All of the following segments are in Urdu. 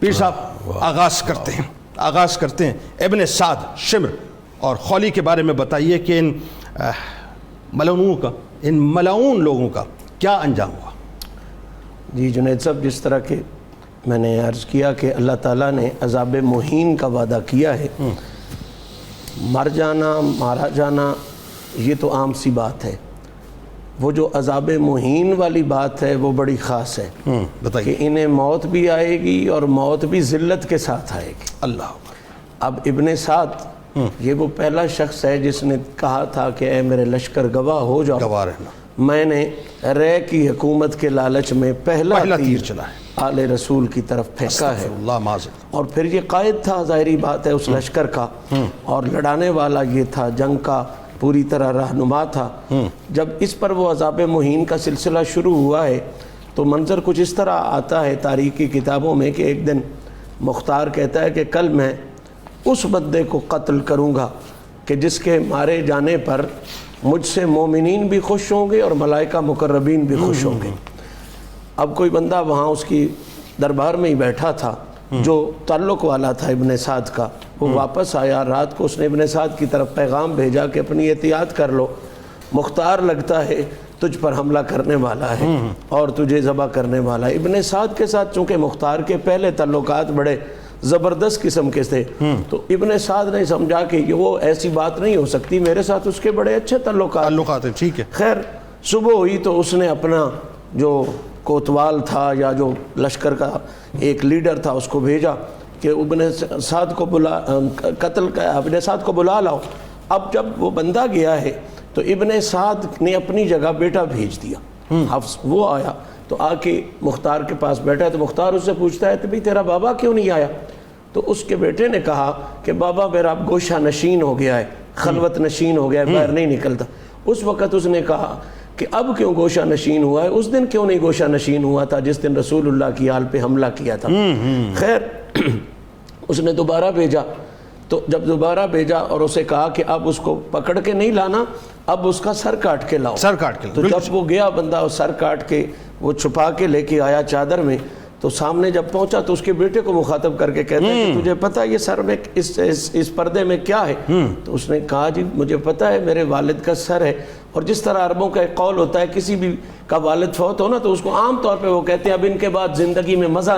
پیر صاحب آغاز کرتے ہیں ابن سعد شمر اور خولی کے بارے میں بتائیے کہ ان ملعون لوگوں کا کیا انجام ہوا؟ جی جنید صاحب، جس طرح کہ میں نے عرض کیا کہ اللہ تعالیٰ نے عذاب مہین کا وعدہ کیا ہے، مر جانا مارا جانا یہ تو عام سی بات ہے، وہ جو عذاب مہین والی بات ہے وہ بڑی خاص ہے کہ انہیں موت بھی آئے گی اور موت بھی ذلت کے ساتھ آئے گی۔ اللہ اب ابن سعد یہ وہ پہلا شخص ہے جس نے کہا تھا کہ اے میرے لشکر گواہ ہو جاؤ، گواہ رہنا، میں نے رے کی حکومت کے لالچ میں پہلا تیر چلا ہے، آل رسول کی طرف پھینکا ہے، اللہ معذرت۔ اور پھر یہ قائد تھا، ظاہری بات ہے، اس لشکر کا، اور لڑانے والا یہ تھا، جنگ کا پوری طرح رہنما تھا۔ جب اس پر وہ عذاب مہین کا سلسلہ شروع ہوا ہے تو منظر کچھ اس طرح آتا ہے تاریخی کتابوں میں کہ ایک دن مختار کہتا ہے کہ کل میں اس بندے کو قتل کروں گا کہ جس کے مارے جانے پر مجھ سے مومنین بھی خوش ہوں گے اور ملائکہ مقربین بھی خوش ہوں گے۔ اب کوئی بندہ وہاں اس کی دربار میں ہی بیٹھا تھا جو تعلق والا تھا ابن سعد کا، وہ واپس آیا، رات کو اس نے ابن سعد کی طرف پیغام بھیجا کہ اپنی احتیاط کر لو، مختار لگتا ہے تجھ پر حملہ کرنے والا ہے اور تجھے ذبح کرنے والا ہے۔ ابن سعد کے ساتھ چونکہ مختار کے پہلے تعلقات بڑے زبردست قسم کے تھے تو ابن سعد نے سمجھا کہ وہ ایسی بات نہیں ہو سکتی، میرے ساتھ اس کے بڑے اچھے تعلقات ہیں، ٹھیک ہے۔ خیر صبح ہوئی تو اس نے اپنا جو کوتوال تھا یا جو لشکر کا ایک لیڈر تھا اس کو بھیجا کہ ابن سعد کو ابن سعد کو بلا لاؤ۔ اب جب وہ بندہ گیا ہے تو ابن سعد نے اپنی جگہ بیٹا بھیج دیا، حفص، وہ آیا تو آ کے مختار کے پاس بیٹھا تو مختار اس سے پوچھتا ہے کہ بھئی تیرا بابا کیوں نہیں آیا؟ تو اس کے بیٹے نے کہا کہ بابا میرا اب گوشہ نشین ہو گیا ہے، خلوت نشین ہو گیا ہے، باہر نہیں نکلتا۔ اس وقت اس نے کہا کہ اب کیوں گوشہ نشین ہوا ہے، اس دن کیوں نہیں گوشہ نشین ہوا تھا جس دن رسول اللہ کی آل پہ حملہ کیا تھا۔ خیر اس نے دوبارہ بھیجا، تو جب دوبارہ بھیجا اور اسے کہا کہ اب اس کو پکڑ کے نہیں لانا، اب اس کا سر کاٹ کے لاؤ، تو جب وہ گیا بندہ سر کاٹ کے وہ چھپا کے لے کے آیا چادر میں، تو سامنے جب پہنچا تو اس کے بیٹے کو مخاطب کر کے کہتے ہیں کہ تجھے پتہ یہ سر میں اس پردے میں کیا ہے؟ تو اس نے کہا جی مجھے پتہ ہے میرے والد کا سر ہے، اور جس طرح عربوں کا ایک قول ہوتا ہے کسی بھی کا والد فوت ہو نا تو اس کو عام طور پہ وہ کہتے ہیں اب ان کے بعد زندگی میں مزہ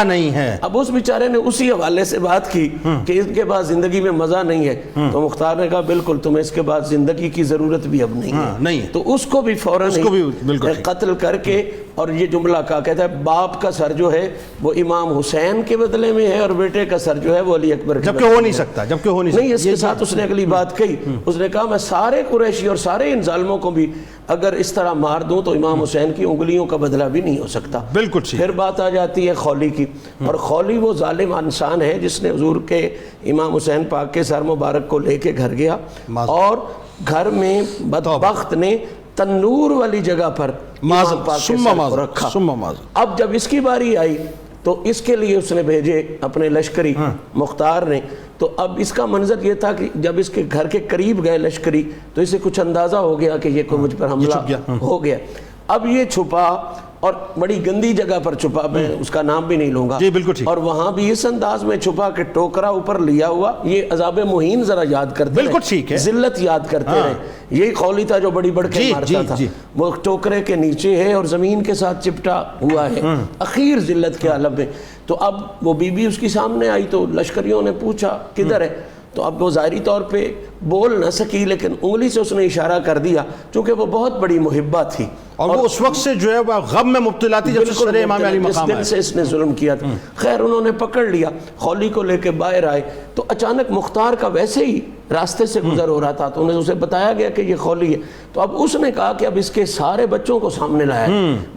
نہیں ہے۔ اب اس بیچارے نے اسی حوالے سے بات کی کہ اس کے بعد زندگی میں مزہ نہیں ہے، تو مختار نے کہا بالکل تمہیں اس کے بعد زندگی کی ضرورت بھی اب نہیں ہے، تو اس کو بھی فوراً قتل کر کے، اور یہ جملہ کہتا ہے باپ کا سر جو ہے وہ امام حسین کے بدلے میں ہے اور بیٹے کا سر جو ہے وہ علی اکبر کے بدلے میں، جبکہ ہو نہیں سکتا۔ اس کے ساتھ اس نے اگلی بات کہی، اس نے کہا میں سارے قریشی اور سارے ان ظالموں کو بھی اگر اس طرح مار دوں تو امام حسین کی انگلیوں کا بدلہ بھی نہیں ہو سکتا۔ بالکل پھر بات آ جاتی ہے خولی کی، اور خولی وہ ظالم انسان ہے جس نے حضور کے امام حسین پاک کے سر مبارک کو لے کے گھر گیا اور گھر میں بدبخت نے تنور والی جگہ پر امام پاک کے سر کو رکھا۔ اب جب اس کی باری آئی تو اس کے لیے اس نے بھیجے اپنے لشکری مختار نے، تو اب اس کا منظر یہ تھا کہ جب اس کے گھر کے قریب گئے لشکری تو اسے کچھ اندازہ ہو گیا کہ یہ کوئی مجھ پر حملہ ہو گیا۔ اب یہ چھپا اور بڑی گندی جگہ پر چھپا، میں اس کا نام بھی نہیں لوں گا، اور وہاں بھی اس انداز میں چھپا کہ ٹوکرا اوپر لیا ہوا، یہ عذاب مہین ذرا یاد کرتے رہے، ذلت یاد کرتے رہے۔ یہی خولی تھا جو بڑی بڑھ کے مارتا تھا، وہ ٹوکرے کے نیچے ہے اور زمین کے ساتھ چپٹا ہوا ہے، اخیر ذلت کے عالم میں۔ تو اب وہ بی بی اس کی سامنے آئی تو لشکریوں نے پوچھا کدھر ہے، تو اب وہ ظاہری طور پہ بول نہ سکی لیکن انگلی سے اس نے اشارہ کر دیا چونکہ وہ بہت بڑی محبہ تھی، اور وہ اس وقت سے جو ہے وہ غم میں مبتلا تھی جب سے سر امام علی مقام آئے، جس دن سے اس نے ظلم کیا تھا۔ خیر انہوں نے پکڑ لیا، خولی کو لے کے باہر آئے تو اچانک مختار کا ویسے ہی راستے سے گزر ہو رہا تھا تو انہیں اسے بتایا گیا کہ یہ خولی ہے، تو اب اس نے کہا کہ اب اس کے سارے بچوں کو سامنے لایا،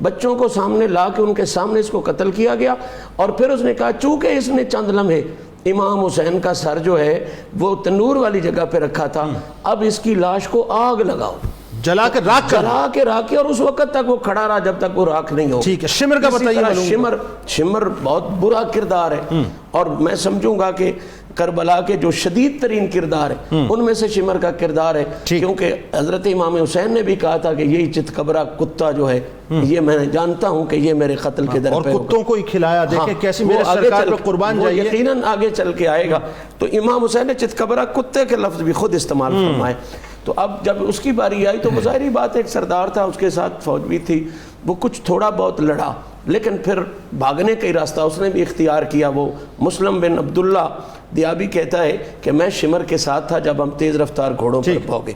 بچوں کو سامنے لا کے ان کے سامنے اس کو قتل کیا گیا، اور پھر اس نے کہا چونکہ اس نے چند لمحے امام حسین کا سر جو ہے وہ تنور والی جگہ پہ رکھا تھا، اب اس کی لاش کو آگ لگاؤ۔ جلا کے راکھ کر جلا کے راکھ، اور اس وقت تک وہ کھڑا رہا جب تک وہ راکھ نہیں ہو. ٹھیک ہے. شمر کا بتائیے. شمر بہت برا کردار ہے، اور میں سمجھوں گا کہ کربلا کے جو شدید ترین کردار ہیں ان میں سے شمر کا کردار ہے، کیونکہ حضرت امام حسین نے بھی کہا تھا کہ یہی چتکبرا کتا جو ہے یہ میں جانتا ہوں کہ یہ میرے قتل کے در پہ اور کتوں کو ہی کھلایا. دیکھیں کیسی میرے سرکار پہ قربان جائیے. یقیناً آگے چل کے آئے گا. تو امام حسین نے چتکبرا کتے کے لفظ بھی خود استعمال فرمائے. تو اب جب اس کی باری آئی تو ظاہری بات ایک سردار تھا، اس کے ساتھ فوج بھی تھی، وہ کچھ تھوڑا بہت لڑا، لیکن پھر بھاگنے کا ہی راستہ اس نے بھی اختیار کیا. وہ مسلم بن عبداللہ دیابی کہتا ہے کہ میں شمر کے ساتھ تھا جب ہم تیز رفتار گھوڑوں پر بھاگے.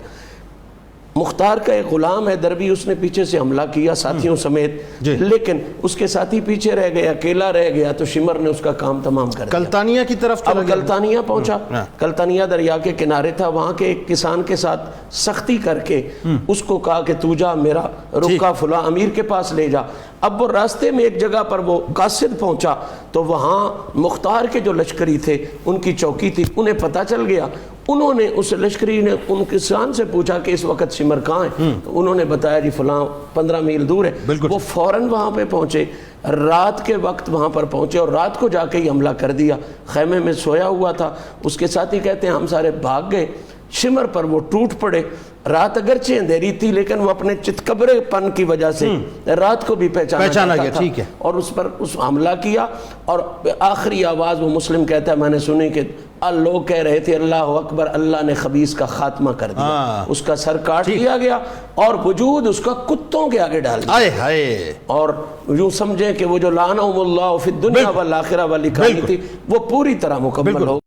مختار کا ایک غلام ہے دربی، اس نے پیچھے سے حملہ کیا ساتھیوں سمیت، لیکن اس کے ساتھی پیچھے رہ گئے، اکیلا رہ گیا، تو شمر نے اس کا کام تمام کر دیا. کلتانیہ کی طرف اب کلتانیہ پہنچا، کلتانیہ دریا کے کنارے تھا، وہاں کے ایک کسان کے ساتھ سختی کر کے اس کو کہا کہ تو جا میرا رکا فلاں امیر کے پاس لے جا. اب وہ راستے میں ایک جگہ پر وہ قاصد پہنچا تو وہاں مختار کے جو لشکری تھے ان کی چوکی تھی، انہیں پتہ چل گیا. انہوں نے اس لشکری نے ان کسان سے پوچھا کہ اس وقت شمر کہاں ہے؟ تو انہوں نے بتایا جی فلاں 15 میل دور ہے. وہ فوراً وہاں پہ پہنچے، رات کے وقت وہاں پر پہنچے اور رات کو جا کے ہی حملہ کر دیا. خیمے میں سویا ہوا تھا، اس کے ساتھی کہتے ہیں ہم سارے بھاگ گئے، شمر پر وہ ٹوٹ پڑے. رات اگرچہ اندھیری تھی لیکن وہ اپنے چتکبرے پن کی وجہ سے رات کو بھی پہچانا گیا تھا، اور اس پر حملہ کیا. اور آخری آواز وہ مسلم کہتا ہے میں نے سنی کہ لوگ کہہ رہے تھے اللہ اکبر، اللہ نے خبیث کا خاتمہ کر دیا. اس کا سر کاٹ دیا گیا اور وجود اس کا کتوں کے آگے ڈال دیا. اور یوں سمجھیں کہ وہ جو لعنہم اللہ فی الدنیا والآخرہ والی کہانی تھی وہ پوری طرح مکمل ہو.